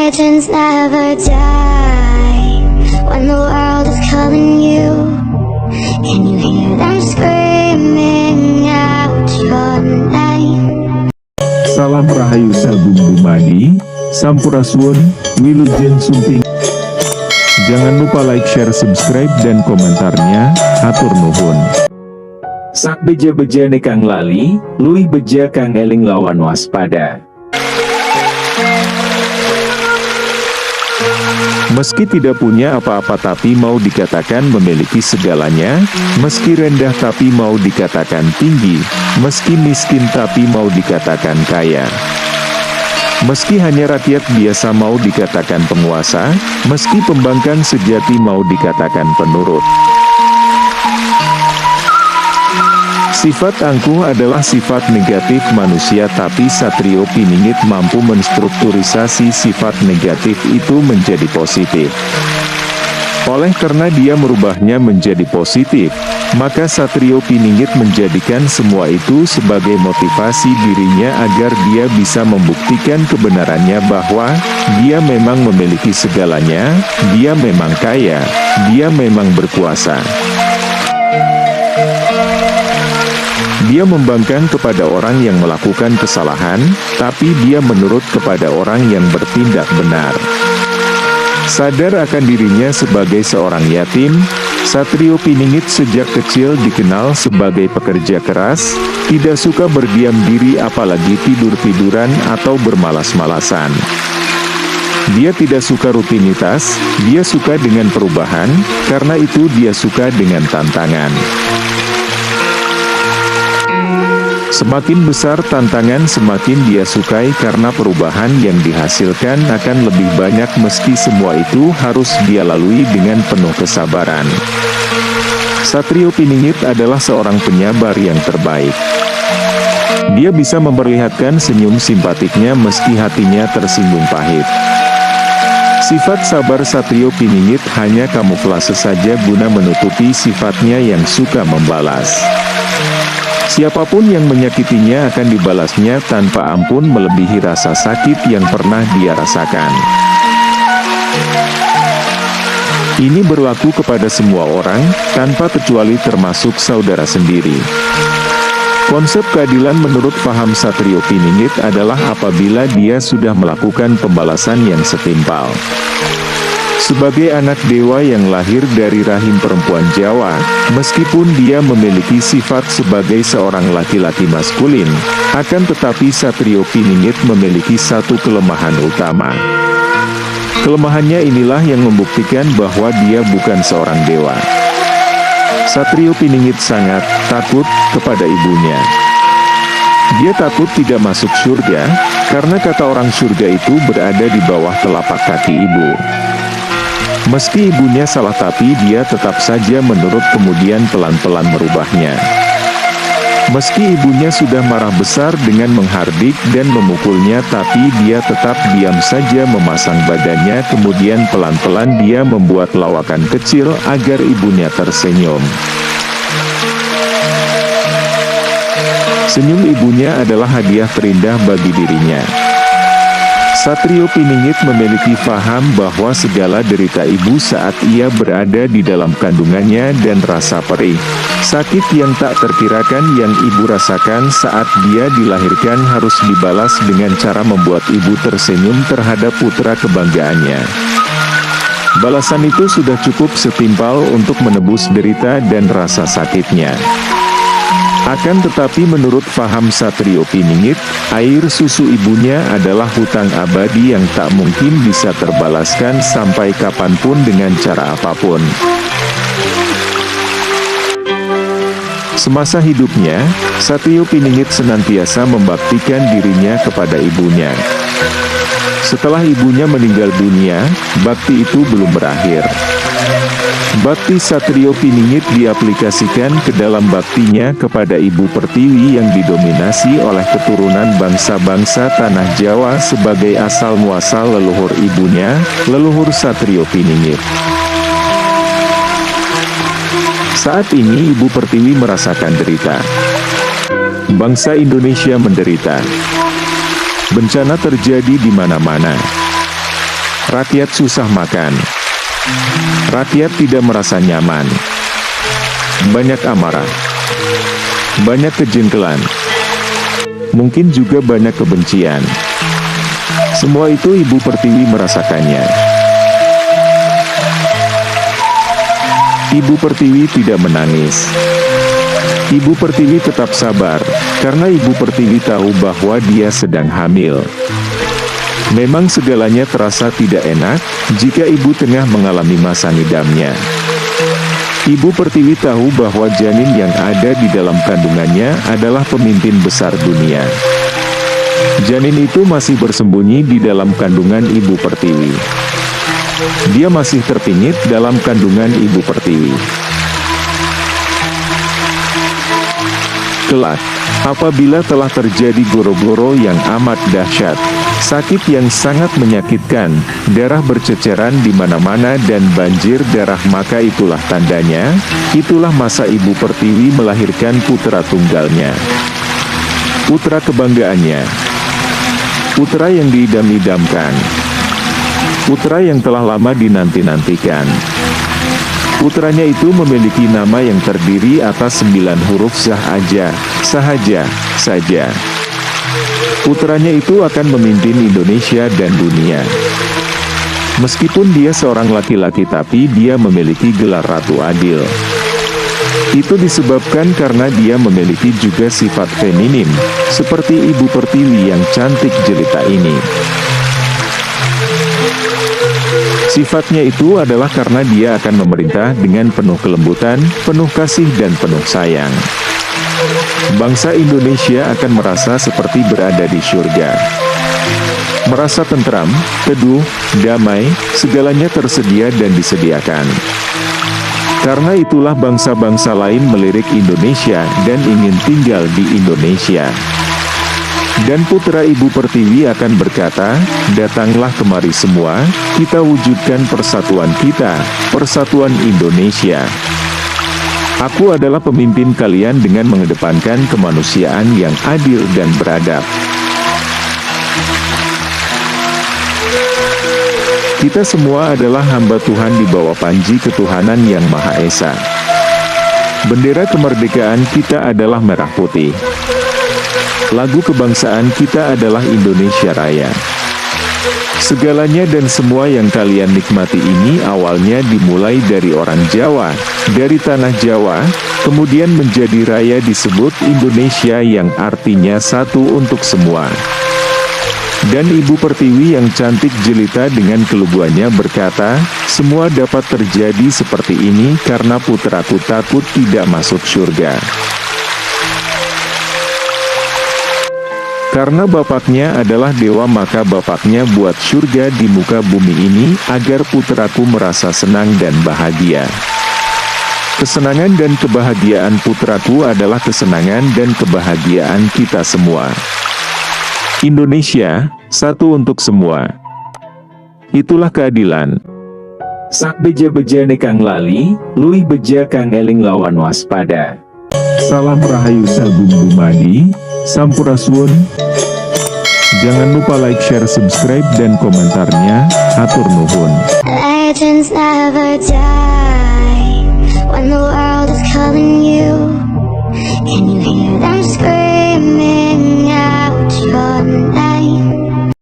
legends never die. When the world is calling you, can you hear them screaming out your name? Salam Rahayu Sabung Dumadi, Sampurasun, Wilujeng Sumping. Jangan lupa like, share, subscribe, dan komentarnya. Hatur nuhun. Sak beja-beja nekang lali, luih beja kang eling lawan waspada. Meski tidak punya apa-apa tapi mau dikatakan memiliki segalanya, meski rendah tapi mau dikatakan tinggi, meski miskin tapi mau dikatakan kaya. Meski hanya rakyat biasa mau dikatakan penguasa, meski pembangkang sejati mau dikatakan penurut. Sifat angkuh adalah sifat negatif manusia, tapi Satrio Piningit mampu menstrukturisasi sifat negatif itu menjadi positif. Oleh karena dia merubahnya menjadi positif, maka Satrio Piningit menjadikan semua itu sebagai motivasi dirinya agar dia bisa membuktikan kebenarannya bahwa dia memang memiliki segalanya, dia memang kaya, dia memang berkuasa. Dia membangkang kepada orang yang melakukan kesalahan, tapi dia menurut kepada orang yang bertindak benar. Sadar akan dirinya sebagai seorang yatim, Satrio Piningit sejak kecil dikenal sebagai pekerja keras, tidak suka berdiam diri apalagi tidur-tiduran atau bermalas-malasan. Dia tidak suka rutinitas, dia suka dengan perubahan, karena itu dia suka dengan tantangan. Semakin besar tantangan semakin dia sukai karena perubahan yang dihasilkan akan lebih banyak meski semua itu harus dia lalui dengan penuh kesabaran. Satrio Piningit adalah seorang penyabar yang terbaik. Dia bisa memperlihatkan senyum simpatiknya meski hatinya tersinggung pahit. Sifat sabar Satrio Piningit hanya kamuflase saja guna menutupi sifatnya yang suka membalas. Siapapun yang menyakitinya akan dibalasnya tanpa ampun melebihi rasa sakit yang pernah dia rasakan. Ini berlaku kepada semua orang, tanpa kecuali termasuk saudara sendiri. Konsep keadilan menurut paham Satrio Piningit adalah apabila dia sudah melakukan pembalasan yang setimpal. Sebagai anak dewa yang lahir dari rahim perempuan Jawa, meskipun dia memiliki sifat sebagai seorang laki-laki maskulin, akan tetapi Satrio Piningit memiliki satu kelemahan utama. Kelemahannya inilah yang membuktikan bahwa dia bukan seorang dewa. Satrio Piningit sangat takut kepada ibunya. Dia takut tidak masuk surga, karena kata orang surga itu berada di bawah telapak kaki ibu. Meski ibunya salah tapi dia tetap saja menurut kemudian pelan-pelan merubahnya. Meski ibunya sudah marah besar dengan menghardik dan memukulnya tapi dia tetap diam saja memasang badannya kemudian pelan-pelan dia membuat lawakan kecil agar ibunya tersenyum. Senyum ibunya adalah hadiah terindah bagi dirinya. Satrio Piningit memiliki paham bahwa segala derita ibu saat ia berada di dalam kandungannya dan rasa perih, sakit yang tak terkirakan yang ibu rasakan saat dia dilahirkan harus dibalas dengan cara membuat ibu tersenyum terhadap putra kebanggaannya. Balasan itu sudah cukup setimpal untuk menebus derita dan rasa sakitnya. Akan tetapi menurut paham Satrio Piningit, air susu ibunya adalah hutang abadi yang tak mungkin bisa terbalaskan sampai kapanpun dengan cara apapun. Semasa hidupnya, Satrio Piningit senantiasa membaktikan dirinya kepada ibunya. Setelah ibunya meninggal dunia, bakti itu belum berakhir. Bakti Satrio Piningit diaplikasikan ke dalam baktinya kepada Ibu Pertiwi yang didominasi oleh keturunan bangsa-bangsa tanah Jawa sebagai asal-muasal leluhur ibunya, leluhur Satrio Piningit. Saat ini Ibu Pertiwi merasakan derita. Bangsa Indonesia menderita. Bencana terjadi di mana-mana. rakyat susah makan. Rakyat tidak merasa nyaman. Banyak amarah. Banyak kejengkelan. Mungkin juga banyak kebencian. Semua itu Ibu Pertiwi merasakannya. Ibu Pertiwi tidak menangis. Ibu Pertiwi tetap sabar, karena Ibu Pertiwi tahu bahwa dia sedang hamil. Memang segalanya terasa tidak enak, jika ibu tengah mengalami masa ngidamnya. Ibu Pertiwi tahu bahwa janin yang ada di dalam kandungannya adalah pemimpin besar dunia. Janin itu masih bersembunyi di dalam kandungan Ibu Pertiwi. Dia masih terpingit dalam kandungan Ibu Pertiwi. Kelak, apabila telah terjadi goro-goro yang amat dahsyat, sakit yang sangat menyakitkan, darah berceceran di mana-mana dan banjir darah, maka itulah tandanya, itulah masa Ibu Pertiwi melahirkan putra tunggalnya. Putra kebanggaannya. Putra yang diidam-idamkan. Putra yang telah lama dinanti-nantikan. Putranya itu memiliki nama yang terdiri atas 9 huruf sahaja. Putranya itu akan memimpin Indonesia dan dunia. Meskipun dia seorang laki-laki, tapi dia memiliki gelar Ratu Adil. Itu disebabkan karena dia memiliki juga sifat feminim, seperti Ibu Pertiwi yang cantik jelita ini. Sifatnya itu adalah karena dia akan memerintah dengan penuh kelembutan, penuh kasih dan penuh sayang. Bangsa Indonesia akan merasa seperti berada di surga. Merasa tentram, teduh, damai, segalanya tersedia dan disediakan. Karena itulah bangsa-bangsa lain melirik Indonesia dan ingin tinggal di Indonesia. Dan putra Ibu Pertiwi akan berkata, datanglah kemari semua, kita wujudkan persatuan kita, persatuan Indonesia. Aku adalah pemimpin kalian dengan mengedepankan kemanusiaan yang adil dan beradab. Kita semua adalah hamba Tuhan di bawah panji ketuhanan yang Maha Esa. Bendera kemerdekaan kita adalah merah putih. Lagu kebangsaan kita adalah Indonesia Raya. Segalanya dan semua yang kalian nikmati ini awalnya dimulai dari orang Jawa, dari tanah Jawa, kemudian menjadi raya disebut Indonesia yang artinya satu untuk semua. Dan Ibu Pertiwi yang cantik jelita dengan keluguannya berkata, semua dapat terjadi seperti ini karena putraku takut tidak masuk surga. Karena bapaknya adalah dewa, maka bapaknya buat surga di muka bumi ini agar putraku merasa senang dan bahagia. Kesenangan dan kebahagiaan putraku adalah kesenangan dan kebahagiaan kita semua. Indonesia, satu untuk semua. Itulah keadilan. Sak beja-beja nekang lali, luih beja kang eling lawan waspada. Salam Rahayu Sagung Dumadi, Sampurasun. Jangan lupa like, share, subscribe, dan komentarnya. Hatur nuhun. Legends never die when the world is calling you. Can you hear them scream?